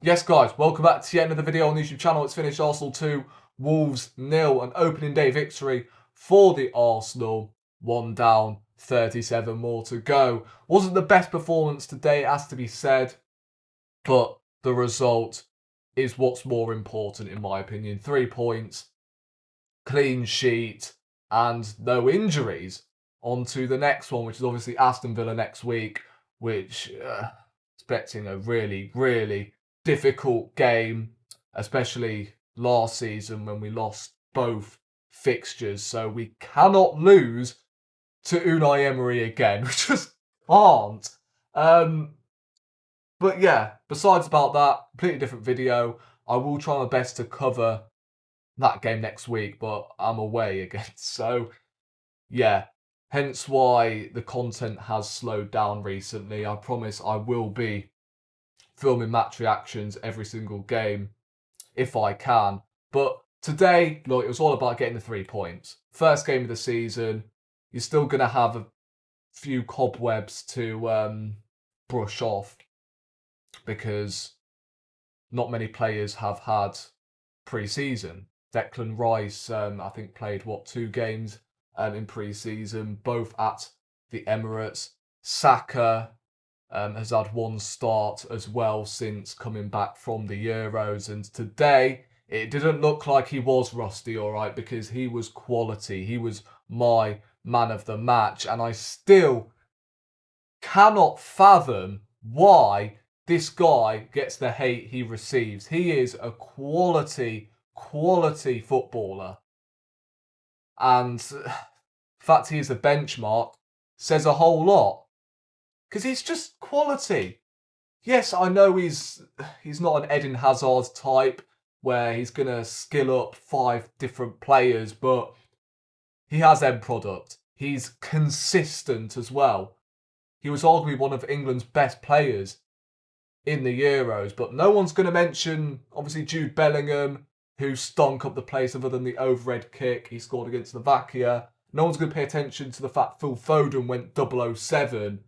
Yes, guys, welcome back to yet another video on the YouTube channel. It's finished Arsenal 2, Wolves 0, an opening day victory for the Arsenal. 1 down, 37 more to go. Wasn't the best performance today, it has to be said, but the result is what's more important in my opinion. 3 points, clean sheet, and no injuries. On to the next one, which is obviously Aston Villa next week, which expecting a really difficult game, especially last season when we lost both fixtures. So we cannot lose to Unai Emery again. We just can't. But yeah, besides about that, completely different video. I will try my best to cover that game next week, but I'm away again. So yeah, hence why the content has slowed down recently. I promise I will be filming match reactions every single game if I can. But today, look, it was all about getting the 3 points. First game of the season. You're still going to have a few cobwebs to brush off because not many players have had pre-season. Declan Rice, I think, played, 2 games in pre-season, both at the Emirates. Saka has had 1 start as well since coming back from the Euros. And today, it didn't look like he was rusty, all right, because he was quality. He was my man of the match. And I still cannot fathom why this guy gets the hate he receives. He is a quality footballer. And the fact he is a benchmark says a whole lot. Because he's just quality. Yes, I know he's not an Eden Hazard type where he's going to skill up 5 different players, but he has end product. He's consistent as well. He was arguably one of England's best players in the Euros, but no one's going to mention, obviously, Jude Bellingham, who stunk up the place other than the overhead kick he scored against Slovakia. No one's going to pay attention to the fact Phil Foden went 007.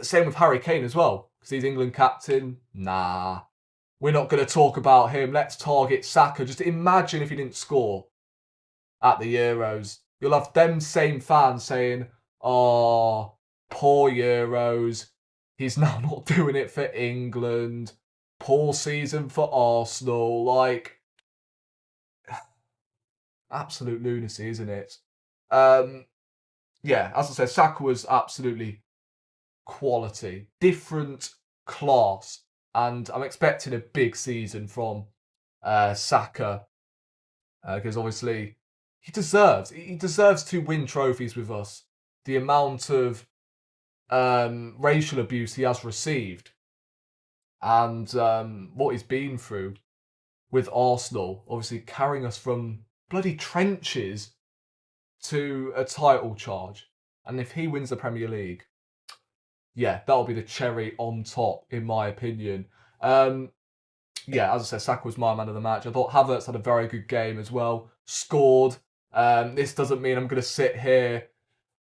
Same with Harry Kane as well, because he's England captain. Nah, we're not going to talk about him. Let's target Saka. Just imagine if he didn't score at the Euros. You'll have them same fans saying, "Oh, poor Euros. He's now not doing it for England. Poor season for Arsenal." Like, absolute lunacy, isn't it? Yeah, as I said, Saka was absolutely quality, different class, and I'm expecting a big season from Saka because obviously he deserves to win trophies with us. The amount of racial abuse he has received and what he's been through with Arsenal, obviously carrying us from bloody trenches to a title charge. And if he wins the Premier League, yeah, that'll be the cherry on top, in my opinion. Yeah, as I said, Saka was my man of the match. I thought Havertz had a very good game as well. Scored. This doesn't mean I'm going to sit here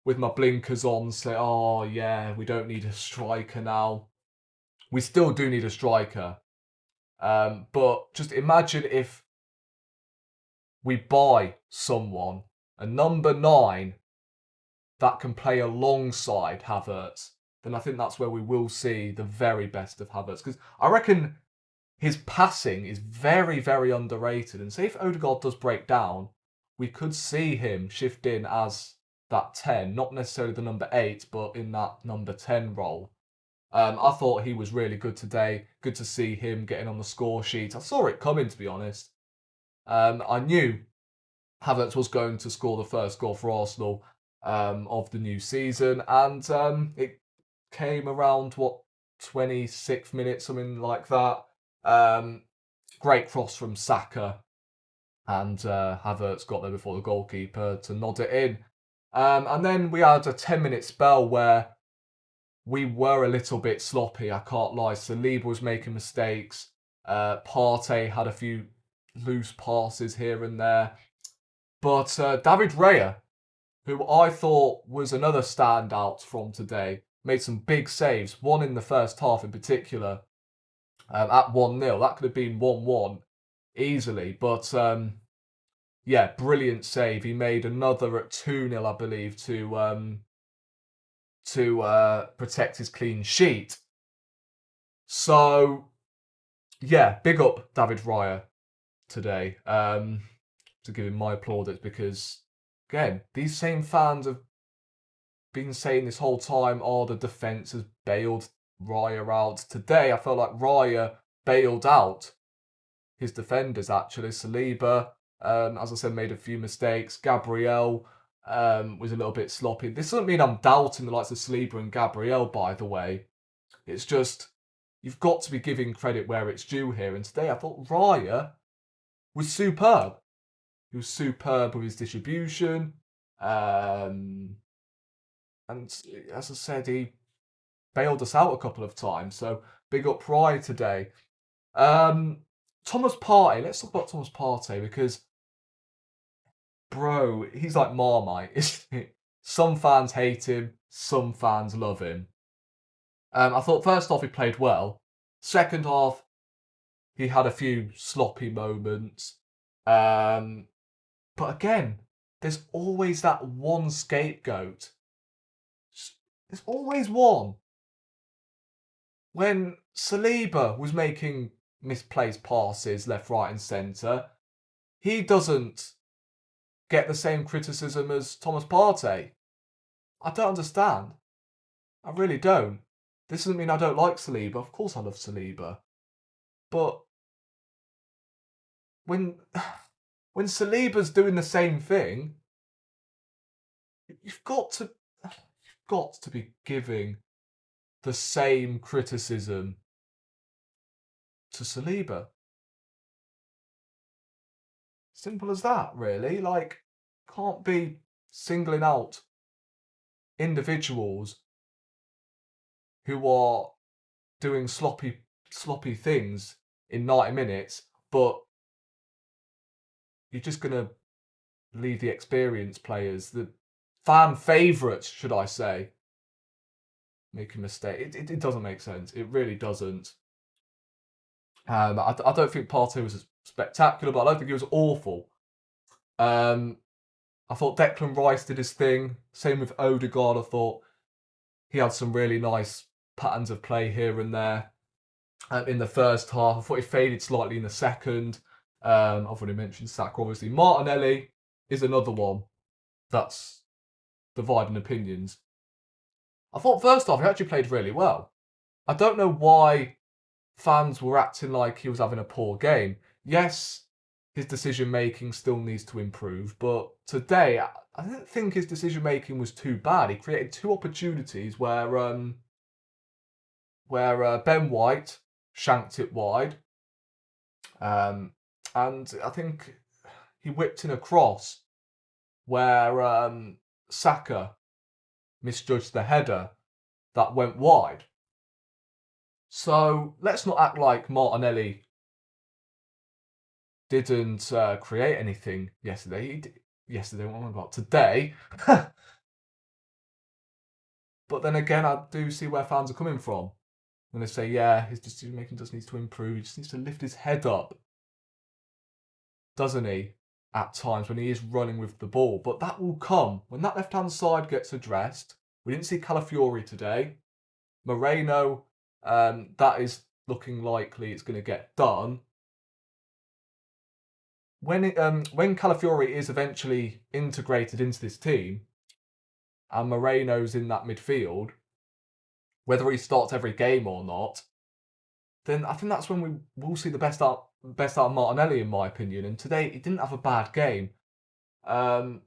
with my blinkers on and say, oh, yeah, we don't need a striker now. We still do need a striker. But just imagine if we buy someone, a number 9, that can play alongside Havertz, then I think that's where we will see the very best of Havertz. Because I reckon his passing is very underrated. And say if Odegaard does break down, we could see him shift in as that 10. Not necessarily the number 8, but in that number 10 role. I thought he was really good today. Good to see him getting on the score sheet. I saw it coming, to be honest. I knew Havertz was going to score the first goal for Arsenal of the new season. And it came around, 26th minute, something like that. Great cross from Saka. And Havertz got there before the goalkeeper to nod it in. And then we had a 10-minute spell where we were a little bit sloppy, I can't lie. Saliba was making mistakes. Partey had a few loose passes here and there. But David Raya, who I thought was another standout from today, made some big saves, one in the first half in particular. at 1-0. That could have been 1-1 easily. But yeah, brilliant save. He made another at 2-0, I believe, to protect his clean sheet. So yeah, big up David Raya today. To give him my plaudits, because again, these same fans have been saying this whole time, oh, the defence has bailed Raya out. Today, I felt like Raya bailed out his defenders, actually. Saliba, as I said, made a few mistakes. Gabriel was a little bit sloppy. This doesn't mean I'm doubting the likes of Saliba and Gabriel, by the way. It's just, you've got to be giving credit where it's due here. And today, I thought Raya was superb. He was superb with his distribution. And as I said, he bailed us out a couple of times. So big up Raya today. Thomas Partey. Let's talk about Thomas Partey, because, bro, he's like Marmite, isn't he? Some fans hate him. Some fans love him. I thought first half he played well. Second half, he had a few sloppy moments. But again, there's always that one scapegoat. There's always one. When Saliba was making misplaced passes left, right, and centre, he doesn't get the same criticism as Thomas Partey. I don't understand. I really don't. This doesn't mean I don't like Saliba. Of course I love Saliba. But when Saliba's doing the same thing, you've got to be giving the same criticism to Saliba. Simple as that, really. Like, can't be singling out individuals who are doing sloppy things in 90 minutes, but you're just going to leave the experienced players, the fan favourites, should I say, make a mistake. It doesn't make sense. It really doesn't. I don't think Partey was spectacular, but I don't think he was awful. I thought Declan Rice did his thing. Same with Odegaard. I thought he had some really nice patterns of play here and there. In the first half, I thought he faded slightly in the second. I've already mentioned Saka, obviously. Martinelli is another one that's dividing opinions. I thought first half he actually played really well. I don't know why fans were acting like he was having a poor game. Yes, his decision making still needs to improve, but today I didn't think his decision making was too bad. He created two opportunities where Ben White shanked it wide, and I think he whipped in a cross where Saka misjudged the header that went wide. So let's not act like Martinelli didn't create anything yesterday. Yesterday, what am I about? Today. But then again, I do see where fans are coming from. When they say, yeah, his decision making just needs to improve. He just needs to lift his head up, doesn't he? At times when he is running with the ball. But that will come when that left-hand side gets addressed. We didn't see Calafiori today. Moreno, that is looking likely it's going to get done. When Calafiori is eventually integrated into this team, and Moreno's in that midfield, whether he starts every game or not, then I think that's when we will see the best out of Martinelli, in my opinion. And today he didn't have a bad game,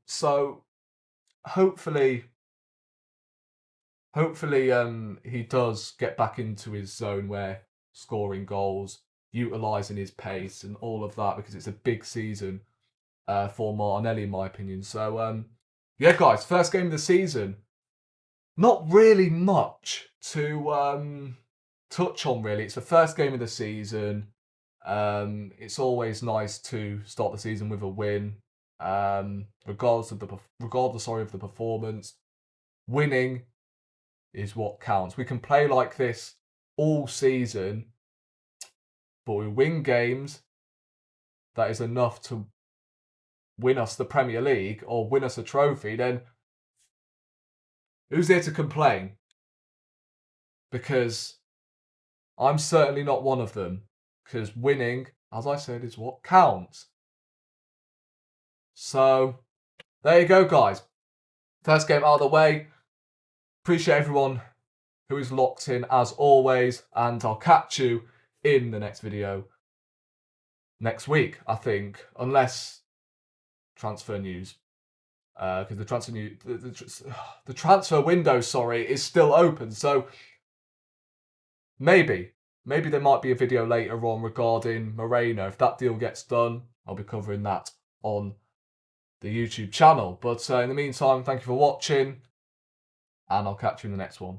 so hopefully he does get back into his zone where scoring goals, utilising his pace and all of that, because it's a big season for Martinelli, in my opinion. So yeah, guys, first game of the season. Not really much to touch on, really. It's the first game of the season. It's always nice to start the season with a win, regardless of the performance. Winning is what counts. We can play like this all season, but we win games that is enough to win us the Premier League or win us a trophy, then who's there to complain? Because I'm certainly not one of them. Because winning, as I said, is what counts. So, there you go, guys. First game out of the way. Appreciate everyone who is locked in as always. And I'll catch you in the next video next week, I think. Unless transfer news. Because the transfer the transfer window, is still open. So, maybe there might be a video later on regarding Moreno. If that deal gets done, I'll be covering that on the YouTube channel. But in the meantime, thank you for watching, and I'll catch you in the next one.